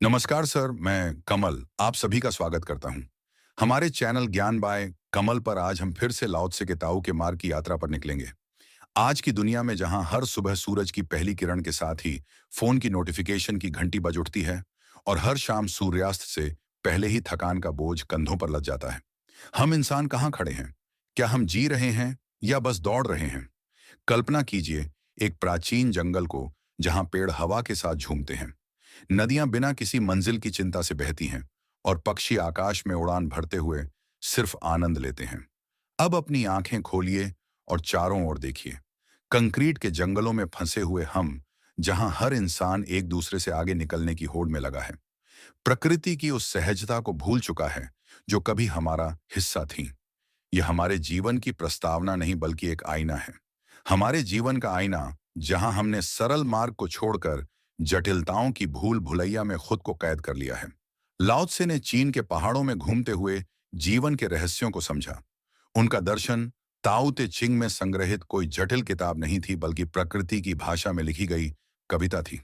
नमस्कार सर, मैं कमल आप सभी का स्वागत करता हूं। हमारे चैनल ज्ञान बाय कमल पर आज हम फिर से लाओ त्से के ताऊ के मार्ग की यात्रा पर निकलेंगे। आज की दुनिया में जहां हर सुबह सूरज की पहली किरण के साथ ही फोन की नोटिफिकेशन की घंटी बज उठती है और हर शाम सूर्यास्त से पहले ही थकान का बोझ कंधों पर लद जाता है, हम इंसान कहाँ खड़े हैं? क्या हम जी रहे हैं या बस दौड़ रहे हैं? कल्पना कीजिए एक प्राचीन जंगल को जहां पेड़ हवा के साथ झूमते हैं, नदियां बिना किसी मंजिल की चिंता से बहती हैं और पक्षी आकाश में उड़ान भरते हुए सिर्फ आनंद लेते हैं। अब अपनी आंखें खोलिए और चारों ओर देखिए। कंक्रीट के जंगलों में फंसे हुए हम, जहां हर इंसान एक दूसरे से आगे निकलने की होड़ में लगा है, प्रकृति की उस सहजता को भूल चुका है जो कभी हमारा हिस्सा थी। यह हमारे जीवन की प्रस्तावना नहीं बल्कि एक आईना है। हमारे जीवन का आईना, जहां हमने सरल मार्ग को छोड़कर जटिलताओं की भूल भुलैया में खुद को कैद कर लिया है। लाओ त्से ने चीन के पहाड़ों में घूमते हुए जीवन के रहस्यों को समझा। उनका दर्शन ताओ ते चिंग में संग्रहित कोई जटिल किताब नहीं थी बल्कि प्रकृति की भाषा में लिखी गई कविता थी।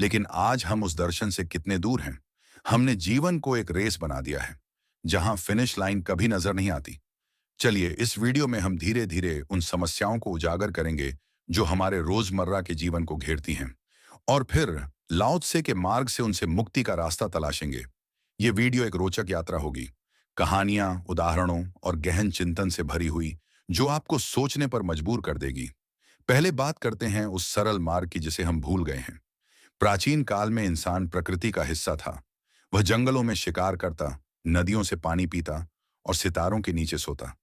लेकिन आज हम उस दर्शन से कितने दूर हैं? हमने जीवन को एक रेस बना दिया है जहां फिनिश लाइन कभी नजर नहीं आती। चलिए इस वीडियो में हम धीरे धीरे उन समस्याओं को उजागर करेंगे जो हमारे रोजमर्रा के जीवन को घेरती हैं, और फिर लाओ त्से के मार्ग से उनसे मुक्ति का रास्ता तलाशेंगे। ये वीडियो एक रोचक यात्रा होगी, कहानियां, उदाहरणों और गहन चिंतन से भरी हुई, जो आपको सोचने पर मजबूर कर देगी। पहले बात करते हैं उस सरल मार्ग की जिसे हम भूल गए हैं। प्राचीन काल में इंसान प्रकृति का हिस्सा था। वह जंगलों में शिकार करता, नदियों से पानी पीता और सितारों के नीचे सोता।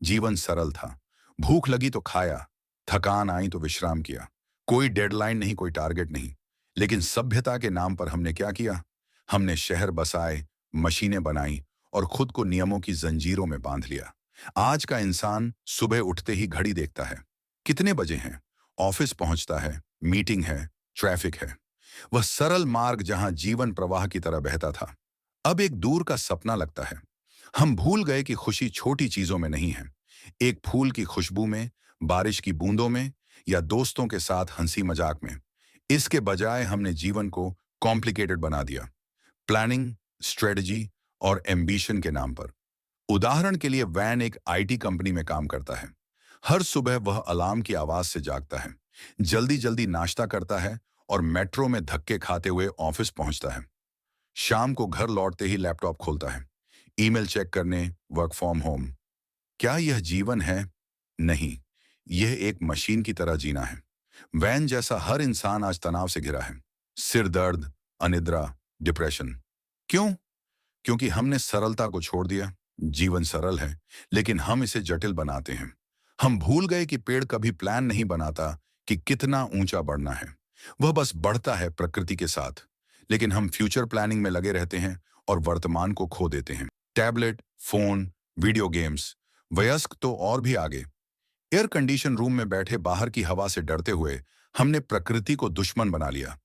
जीवन सरल था। भूख लगी तो खाया, थकान आई तो विश्राम किया। कोई डेडलाइन नहीं, कोई टारगेट नहीं। लेकिन सभ्यता के नाम पर हमने क्या किया? हमने शहर बसाए, मशीनें बनाई और खुद को नियमों की जंजीरों में बांध लिया। आज का इंसान सुबह उठते ही घड़ी देखता है, कितने बजे हैं, ऑफिस पहुंचता है, मीटिंग है, ट्रैफिक है। वह सरल मार्ग जहां जीवन प्रवाह की तरह बहता था, अब एक दूर का सपना लगता है। हम भूल गए कि खुशी छोटी चीजों में नहीं है, एक फूल की खुशबू में, बारिश की बूंदों में या दोस्तों के साथ हंसी मजाक में। इसके बजाय हमने जीवन को कॉम्प्लिकेटेड बना दिया, प्लानिंग, स्ट्रेटजी और एम्बिशन के नाम पर। उदाहरण के लिए वैन एक आईटी कंपनी में काम करता है। हर सुबह वह अलार्म की आवाज से जागता है, जल्दी जल्दी नाश्ता करता है और मेट्रो में धक्के खाते हुए ऑफिस पहुंचता है। शाम को घर लौटते ही लैपटॉप खोलता है, ईमेल चेक करने, वर्क फ्रॉम होम। क्या यह जीवन है? नहीं, यह एक मशीन की तरह जीना है। वैन जैसा हर इंसान आज तनाव से घिरा है, सिर दर्द, अनिद्रा, डिप्रेशन। क्यों? क्योंकि हमने सरलता को छोड़ दिया। जीवन सरल है, लेकिन हम इसे जटिल बनाते हैं। हम भूल गए कि पेड़ कभी प्लान नहीं बनाता कि कितना ऊंचा बढ़ना है। वह बस बढ़ता है प्रकृति के साथ। लेकिन हम फ्यूचर प्लानिंग में लगे रहते हैं और वर्तमान को खो देते हैं। टैबलेट, फोन, वीडियो गेम्स, वयस्क तो और भी आगे। एयर कंडीशन रूम में बैठे बाहर की हवा से डरते हुए हमने प्रकृति को दुश्मन बना लिया।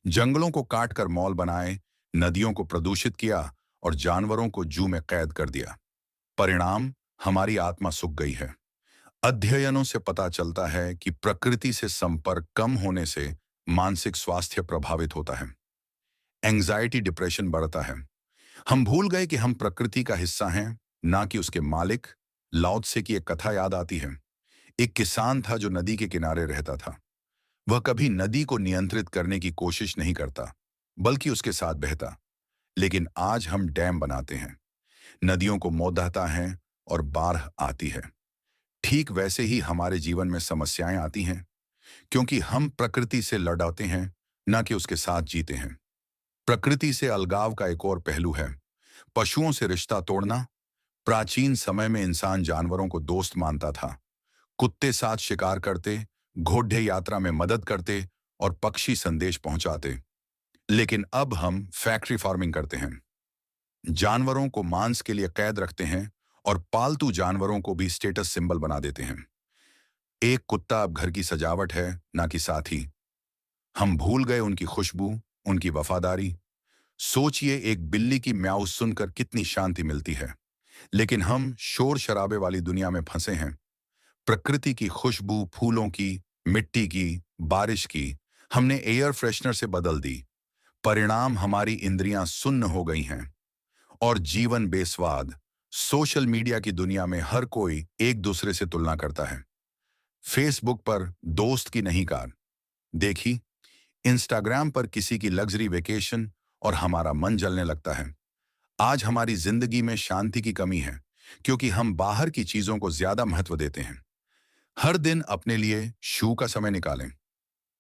जंगलों को काट कर मॉल बनाए, नदियों को प्रदूषित किया और जानवरों को जू में कैद कर दिया। परिणाम, हमारी आत्मा सूख गई है। अध्ययनों से पता चलता है कि प्रकृति से संपर्क कम होने से मानसिक स्वास्थ्य प्रभावित होता है, एंजाइटी, डिप्रेशन बढ़ता है। हम भूल गए कि हम प्रकृति का हिस्सा हैं, ना कि उसके मालिक। लाओ त्से की एक कथा याद आती है। एक किसान था जो नदी के किनारे रहता था। वह कभी नदी को नियंत्रित करने की कोशिश नहीं करता, बल्कि उसके साथ बहता। लेकिन आज हम डैम बनाते हैं, नदियों को मोहता है और बाढ़ आती है। ठीक वैसे ही हमारे जीवन में समस्याएं आती हैं, क्योंकि हम प्रकृति से लड़ाते हैं, ना कि उसके साथ जीते हैं। प्रकृति से अलगाव का एक और पहलू है, पशुओं से रिश्ता तोड़ना। प्राचीन समय में इंसान जानवरों को दोस्त मानता था। कुत्ते साथ शिकार करते, घोड़े यात्रा में मदद करते और पक्षी संदेश पहुंचाते। लेकिन अब हम फैक्ट्री फार्मिंग करते हैं, जानवरों को मांस के लिए कैद रखते हैं और पालतू जानवरों को भी स्टेटस सिंबल बना देते हैं। एक कुत्ता अब घर की सजावट है, ना कि साथी। हम भूल गए उनकी खुशबू, उनकी वफादारी। सोचिए, एक बिल्ली की म्याऊ सुनकर कितनी शांति मिलती है। लेकिन हम शोर शराबे वाली दुनिया में फंसे हैं। प्रकृति की खुशबू, फूलों की, मिट्टी की, बारिश की, हमने एयर फ्रेशनर से बदल दी। परिणाम हमारी इंद्रियां सुन्न हो गई हैं और जीवन बेस्वाद। सोशल मीडिया की दुनिया में हर कोई एक दूसरे से तुलना करता है। फेसबुक पर दोस्त की नई कार देखी, इंस्टाग्राम पर किसी की लग्जरी वेकेशन, और हमारा मन जलने लगता है। आज हमारी जिंदगी में शांति की कमी है क्योंकि हम बाहर की चीजों को ज्यादा महत्व देते हैं। हर दिन अपने लिए शू का समय निकालें।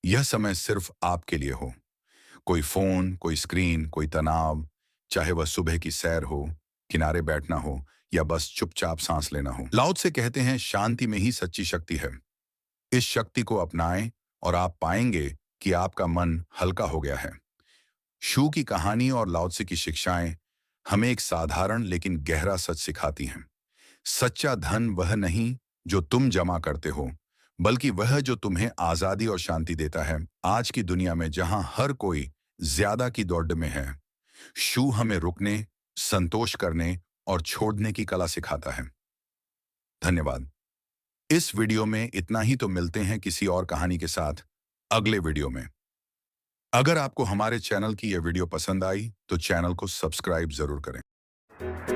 यह समय सिर्फ आपके लिए हो। कोई फोन, कोई स्क्रीन, कोई तनाव, चाहे वह सुबह की सैर हो, किनारे बैठना हो, या बस चुपचाप सांस लेना हो। लाओ त्से कहते हैं, शांति में ही सच्ची शक्ति है। इस शक्ति को अपनाएं और आप पाएंगे कि आपका मन हल्का हो गया है। शू की कहानी और लाओ त्से की शिक्षाएं हमें एक साधारण लेकिन गहरा सच सिखाती हैं। सच्चा धन वह नहीं जो तुम जमा करते हो, बल्कि वह जो तुम्हें आजादी और शांति देता है। आज की दुनिया में जहां हर कोई ज्यादा की दौड़ में है, शू हमें रुकने, संतोष करने और छोड़ने की कला सिखाता है। धन्यवाद। इस वीडियो में इतना ही। तो मिलते हैं किसी और कहानी के साथ अगले वीडियो में। अगर आपको हमारे चैनल की यह वीडियो पसंद आई तो चैनल को सब्सक्राइब जरूर करें।